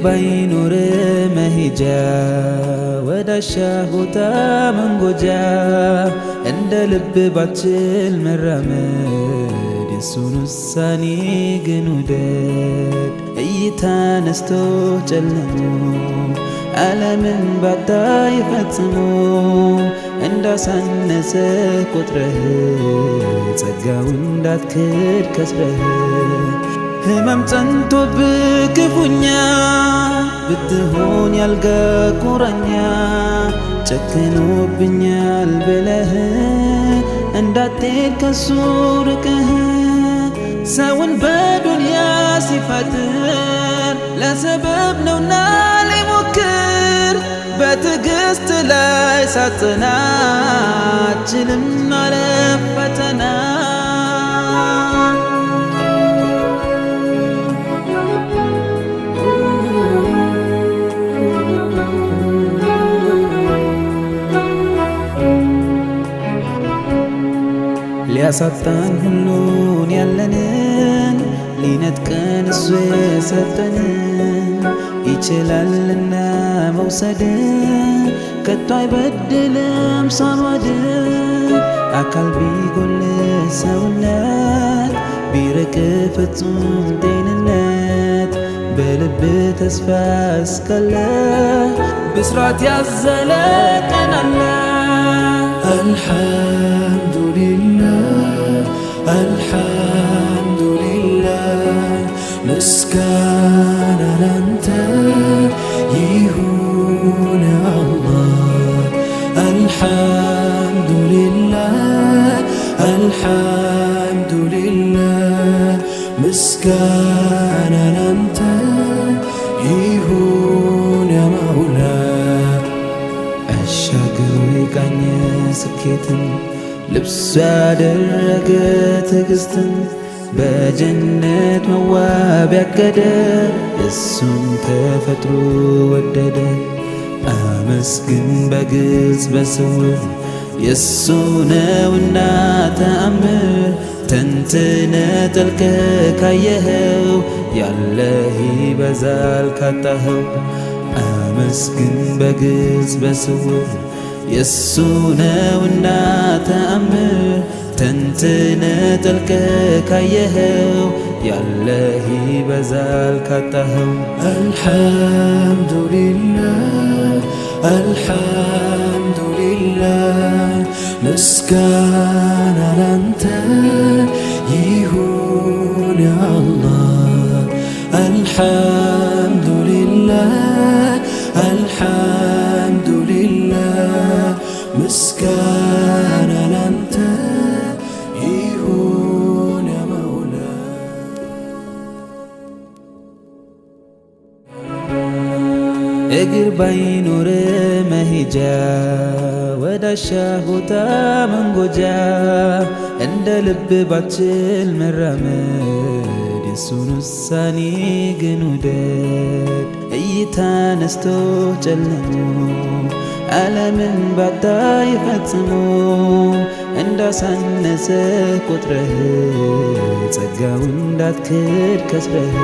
ባይኖር መሄጃ ወዳሻ ቦታ መንጎጃ እንደ ልብ ባችል መራመድ የሱን ውሳኔ ግን ውደድ። እይታ ነስቶ ጨለሞ ዓለምን ባታይ ፈጽሞ እንዳሳነሰ ቆጥረህ ጸጋው እንዳትክድ ከስረህ ህመም ጸንቶብህ ክፉኛ ብትሆን ያልጋ ቁራኛ ጨክኖብኛል ብለህ እንዳትሄድ ከሱ ርቀህ ሰውን በዱንያ ሲፈጥር ለሰበብ ነውና ሊሞክር በትዕግስት ላይ ሳትጸና አትችልም ማለፍ ፈተና። ሊያሳጣን ሁሉን ያለንን ሊነጥቀን እሱ የሰጠንን ይችላልና መውሰድ ከቶ አይበድልም ሳንወድ። አካል ቢጎል ሰውነት ቢርቅ ፍጹም ጤንነት በልብ ተስፋ እስካለ ብስራት ያዘለ ቀን አለ። አልሐምዱሊላህ አልሐምዱሊላህ ምስጋና ላንተ ይሁን አላህ። አልሐምዱሊላህ አልሐምዱሊላህ ምስጋና ላንተ ይሁን ያ መውላ። አሻግሮ የቃኘ ስኬትን ልብሱ ያደረገ ትዕግስትን በጀነት መዋብ ያቀደ እሱን ተፈጥሮ ወደደ። አመስግን በግልጽ በስውር የእሱ ነውና ተአምር ተንትነ ጠልቀ ካየኸው ያለህ ይበዛል ካጣኸው። አመስግን በግልጽ በስውር የእሱ ነውና ተአምር ተንትነ ጠልቀ ካየኸው ያለህ ይበዛል ካጣኸው። አልሐምዱሊላህ አልሐምዱሊላህ ምስጋና ላንተ ይሁን ያ አላህ። አልሐምዱሊላህ አልሐምዱሊላህ ምስጋና ላንተ ይሁን ያ መውላ። እግር ባይኖር መሄጃ ወዳሻ ቦታ መንጎጃ እንደ ልብ ባችል መራመድ የሱን ውሳኔ ግን ውደድ። እይታ ነስቶ ጨለሞ ዓለምን ባታይ ፈጽሞ እንዳሳነሰ ቆጥረህ ጸጋው እንዳትክድ ከስረህ